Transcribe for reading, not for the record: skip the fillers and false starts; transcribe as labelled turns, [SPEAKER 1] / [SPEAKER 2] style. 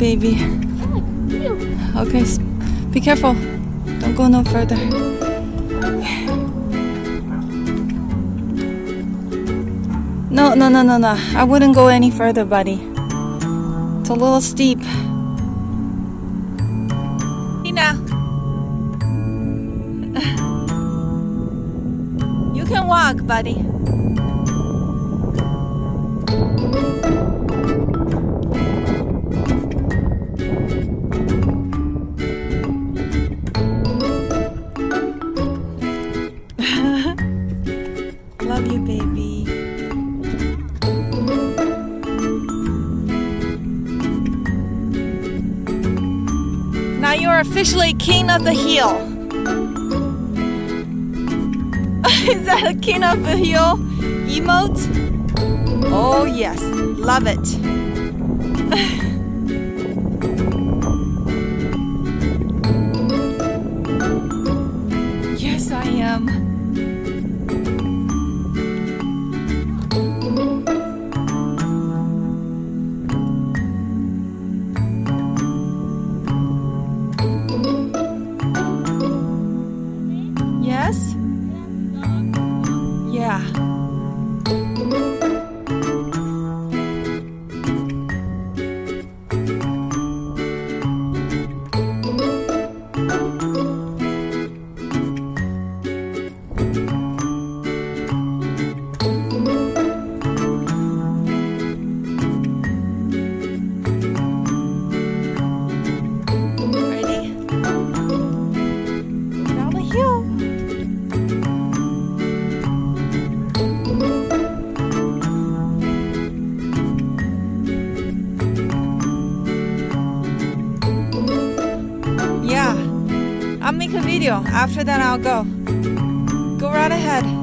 [SPEAKER 1] baby. Okay, be careful. Don't go no further. No. I wouldn't go any further, buddy. It's a little steep. Now. You can walk, buddy. Love you, baby. Now you're officially king of the hill. Is that a king of the hill emote? Oh yes, love it. Yes, I am. Yes? Yeah. Ready? Down the hill. Yeah, I'll make a video. After that, I'll go. Go right ahead.